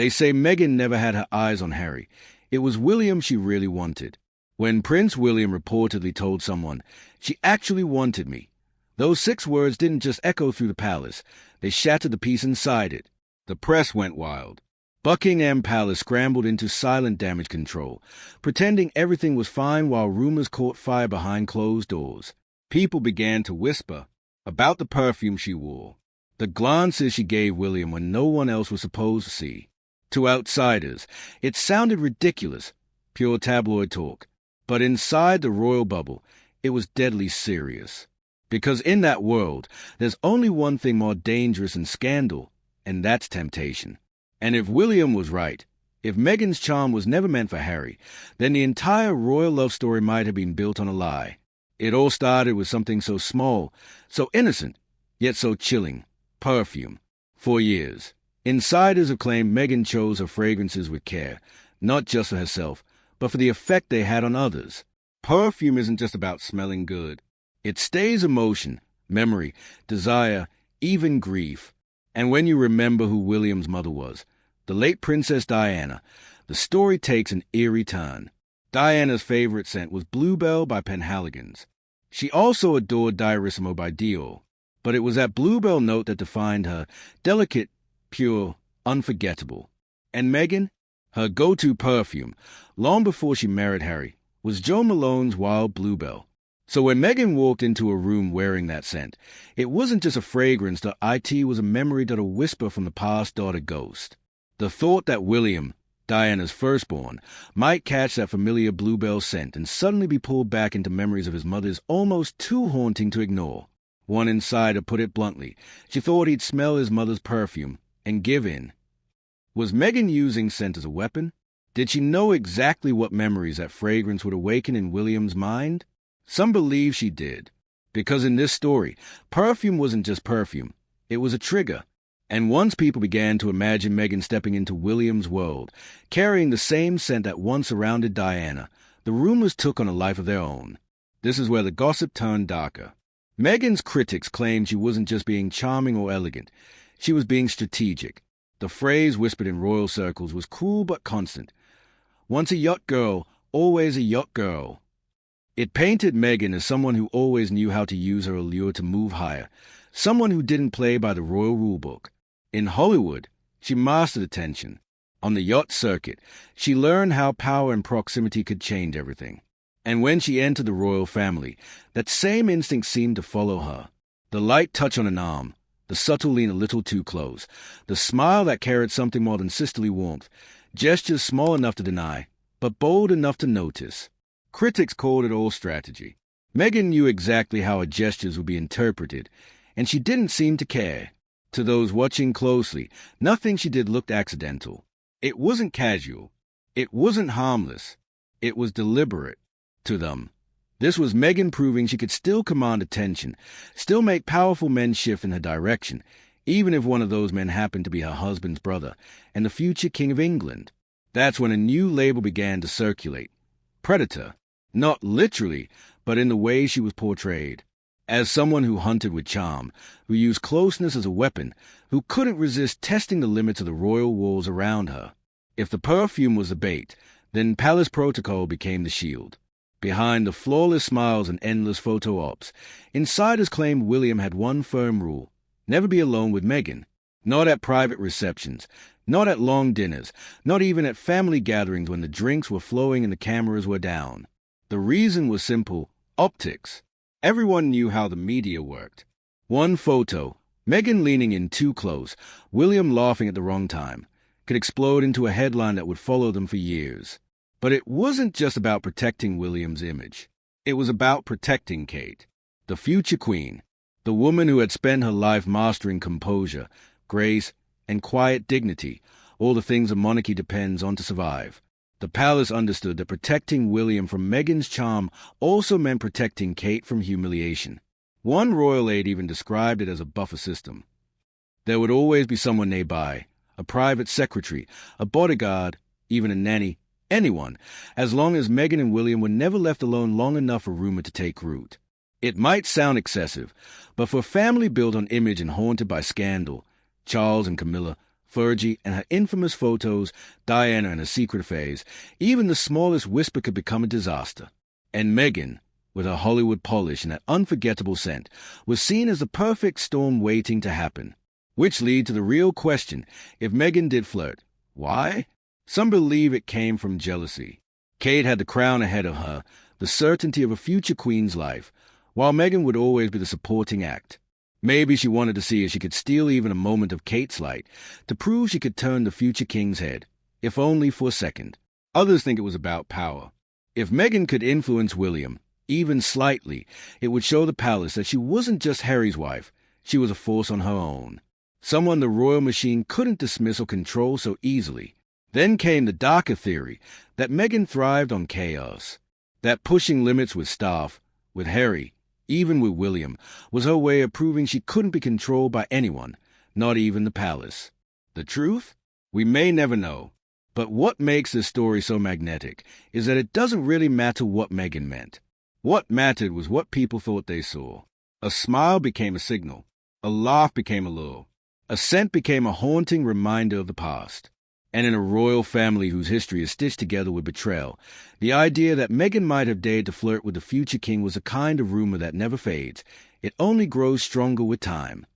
They say Meghan never had her eyes on Harry. It was William she really wanted. When Prince William reportedly told someone, "She actually wanted me," those 6 words didn't just echo through the palace. They shattered the peace inside it. The press went wild. Buckingham Palace scrambled into silent damage control, pretending everything was fine while rumors caught fire behind closed doors. People began to whisper about the perfume she wore, the glances she gave William when no one else was supposed to see. To outsiders, it sounded ridiculous, pure tabloid talk. But inside the royal bubble, it was deadly serious. Because in that world, there's only one thing more dangerous than scandal, and that's temptation. And if William was right, if Meghan's charm was never meant for Harry, then the entire royal love story might have been built on a lie. It all started with something so small, so innocent, yet so chilling: perfume. For years, insiders have claimed Meghan chose her fragrances with care, not just for herself, but for the effect they had on others. Perfume isn't just about smelling good. It stays emotion, memory, desire, even grief. And when you remember who William's mother was, the late Princess Diana, the story takes an eerie turn. Diana's favorite scent was Bluebell by Penhaligon's. She also adored Diarissimo by Dior, but it was that Bluebell note that defined her: delicate, pure, unforgettable. And Meghan? Her go-to perfume, long before she married Harry, was Jo Malone's Wild Bluebell. So when Meghan walked into a room wearing that scent, it wasn't just a fragrance. It was a memory, a whisper from the past, a ghost. The thought that William, Diana's firstborn, might catch that familiar bluebell scent and suddenly be pulled back into memories of his mother's almost too haunting to ignore. One insider put it bluntly: she thought he'd smell his mother's perfume and give in. Was Meghan using scent as a weapon? Did she know exactly what memories that fragrance would awaken in William's mind? Some believe she did, because in this story, perfume wasn't just perfume, it was a trigger. And once people began to imagine Meghan stepping into William's world, carrying the same scent that once surrounded Diana, the rumors took on a life of their own. This is where the gossip turned darker. Meghan's critics claimed she wasn't just being charming or elegant, she was being strategic. The phrase whispered in royal circles was cruel but constant: once a yacht girl, always a yacht girl. It painted Meghan as someone who always knew how to use her allure to move higher, someone who didn't play by the royal rulebook. In Hollywood, she mastered attention. On the yacht circuit, she learned how power and proximity could change everything. And when she entered the royal family, that same instinct seemed to follow her. The light touch on an arm, the subtle lean a little too close, the smile that carried something more than sisterly warmth, gestures small enough to deny, but bold enough to notice. Critics called it all strategy. Meghan knew exactly how her gestures would be interpreted, and she didn't seem to care. To those watching closely, nothing she did looked accidental. It wasn't casual. It wasn't harmless. It was deliberate. To them, this was Meghan proving she could still command attention, still make powerful men shift in her direction, even if one of those men happened to be her husband's brother and the future King of England. That's when a new label began to circulate: predator. Not literally, but in the way she was portrayed. As someone who hunted with charm, who used closeness as a weapon, who couldn't resist testing the limits of the royal walls around her. If the perfume was the bait, then palace protocol became the shield. Behind the flawless smiles and endless photo ops, insiders claimed William had one firm rule: never be alone with Meghan. Not at private receptions, not at long dinners, not even at family gatherings when the drinks were flowing and the cameras were down. The reason was simple: optics. Everyone knew how the media worked. One photo, Meghan leaning in too close, William laughing at the wrong time, could explode into a headline that would follow them for years. But it wasn't just about protecting William's image. It was about protecting Kate, the future queen, the woman who had spent her life mastering composure, grace, and quiet dignity, all the things a monarchy depends on to survive. The palace understood that protecting William from Meghan's charm also meant protecting Kate from humiliation. One royal aide even described it as a buffer system. There would always be someone nearby, a private secretary, a bodyguard, even a nanny, anyone, as long as Meghan and William were never left alone long enough for rumor to take root. It might sound excessive, but for a family built on image and haunted by scandal, Charles and Camilla, Fergie, and her infamous photos, Diana and her secret affairs, even the smallest whisper could become a disaster. And Meghan, with her Hollywood polish and that unforgettable scent, was seen as the perfect storm waiting to happen. Which lead to the real question, if Meghan did flirt, why? Some believe it came from jealousy. Kate had the crown ahead of her, the certainty of a future queen's life, while Meghan would always be the supporting act. Maybe she wanted to see if she could steal even a moment of Kate's light, to prove she could turn the future king's head, if only for a second. Others think it was about power. If Meghan could influence William, even slightly, it would show the palace that she wasn't just Harry's wife, she was a force on her own. Someone the royal machine couldn't dismiss or control so easily. Then came the darker theory that Meghan thrived on chaos, that pushing limits with staff, with Harry, even with William, was her way of proving she couldn't be controlled by anyone, not even the palace. The truth? We may never know. But what makes this story so magnetic is that it doesn't really matter what Meghan meant. What mattered was what people thought they saw. A smile became a signal. A laugh became a lure. A scent became a haunting reminder of the past. And in a royal family whose history is stitched together with betrayal, the idea that Meghan might have dared to flirt with the future king was a kind of rumor that never fades. It only grows stronger with time.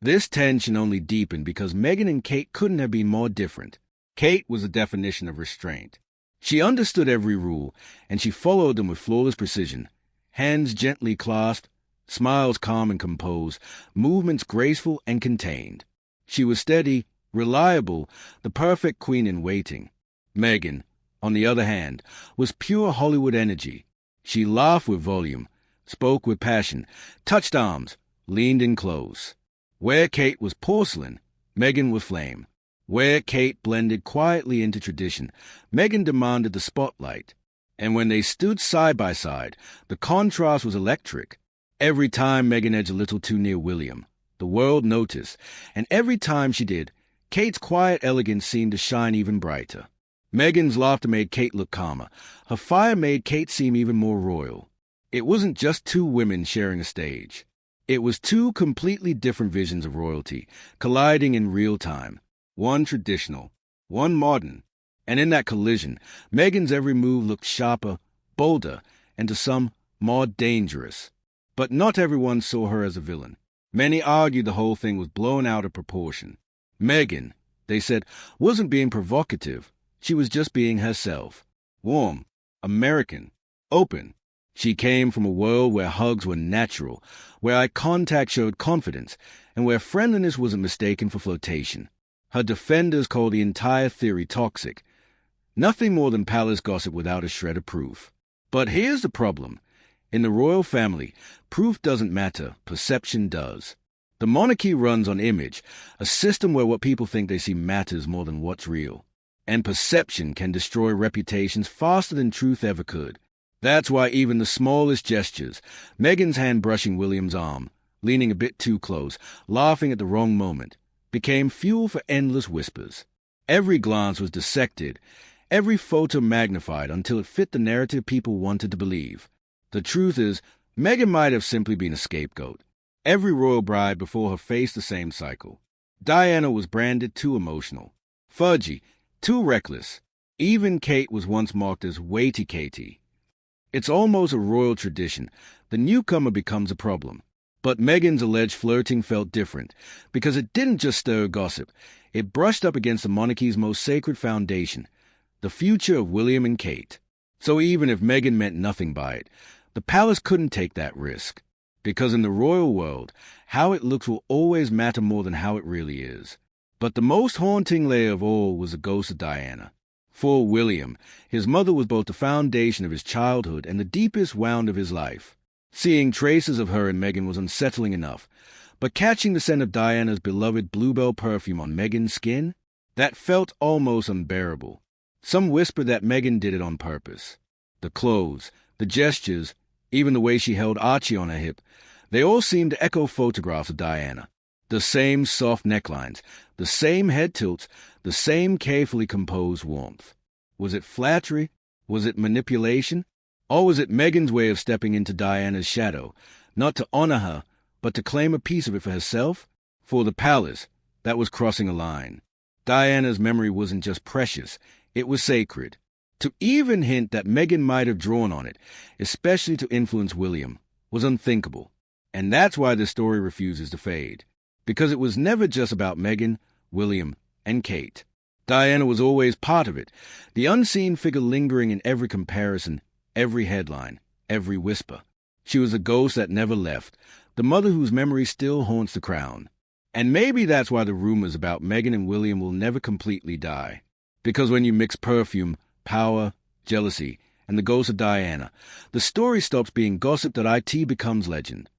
This tension only deepened because Meghan and Kate couldn't have been more different. Kate was the definition of restraint. She understood every rule, and she followed them with flawless precision. Hands gently clasped, smiles calm and composed, movements graceful and contained. She was steady, reliable, the perfect queen in waiting. Meghan, on the other hand, was pure Hollywood energy. She laughed with volume, spoke with passion, touched arms, leaned in close. Where Kate was porcelain, Meghan was flame. Where Kate blended quietly into tradition, Meghan demanded the spotlight. And when they stood side by side, the contrast was electric. Every time Meghan edged a little too near William, the world noticed, and every time she did, Kate's quiet elegance seemed to shine even brighter. Meghan's laughter made Kate look calmer. Her fire made Kate seem even more royal. It wasn't just two women sharing a stage. It was two completely different visions of royalty, colliding in real time. One traditional, one modern. And in that collision, Meghan's every move looked sharper, bolder, and to some, more dangerous. But not everyone saw her as a villain. Many argued the whole thing was blown out of proportion. Meghan, they said, wasn't being provocative. She was just being herself. Warm, American, open. She came from a world where hugs were natural, where eye contact showed confidence, and where friendliness wasn't mistaken for flirtation. Her defenders called the entire theory toxic. Nothing more than palace gossip without a shred of proof. But here's the problem. In the royal family, proof doesn't matter, perception does. The monarchy runs on image, a system where what people think they see matters more than what's real. And perception can destroy reputations faster than truth ever could. That's why even the smallest gestures, Meghan's hand brushing William's arm, leaning a bit too close, laughing at the wrong moment, became fuel for endless whispers. Every glance was dissected, every photo magnified until it fit the narrative people wanted to believe. The truth is, Meghan might have simply been a scapegoat. Every royal bride before her faced the same cycle. Diana was branded too emotional. Fergie, too reckless. Even Kate was once marked as weighty Katie. It's almost a royal tradition. The newcomer becomes a problem. But Meghan's alleged flirting felt different, because it didn't just stir gossip. It brushed up against the monarchy's most sacred foundation, the future of William and Kate. So even if Meghan meant nothing by it, the palace couldn't take that risk. Because in the royal world, how it looks will always matter more than how it really is. But the most haunting layer of all was the ghost of Diana. For William, his mother was both the foundation of his childhood and the deepest wound of his life. Seeing traces of her in Meghan was unsettling enough, but catching the scent of Diana's beloved bluebell perfume on Meghan's skin, that felt almost unbearable. Some whispered that Meghan did it on purpose. The clothes, the gestures, even the way she held Archie on her hip, they all seemed to echo photographs of Diana. The same soft necklines, the same head tilts, the same carefully composed warmth. Was it flattery? Was it manipulation? Or was it Meghan's way of stepping into Diana's shadow, not to honor her, but to claim a piece of it for herself? For the palace, that was crossing a line. Diana's memory wasn't just precious, it was sacred. To even hint that Meghan might have drawn on it, especially to influence William, was unthinkable. And that's why the story refuses to fade. Because it was never just about Meghan, William, and Kate. Diana was always part of it, the unseen figure lingering in every comparison, every headline, every whisper. She was a ghost that never left, the mother whose memory still haunts the crown. And maybe that's why the rumors about Meghan and William will never completely die. Because when you mix perfume, power, jealousy, and the ghost of Diana, the story stops being gossip that IT becomes legend.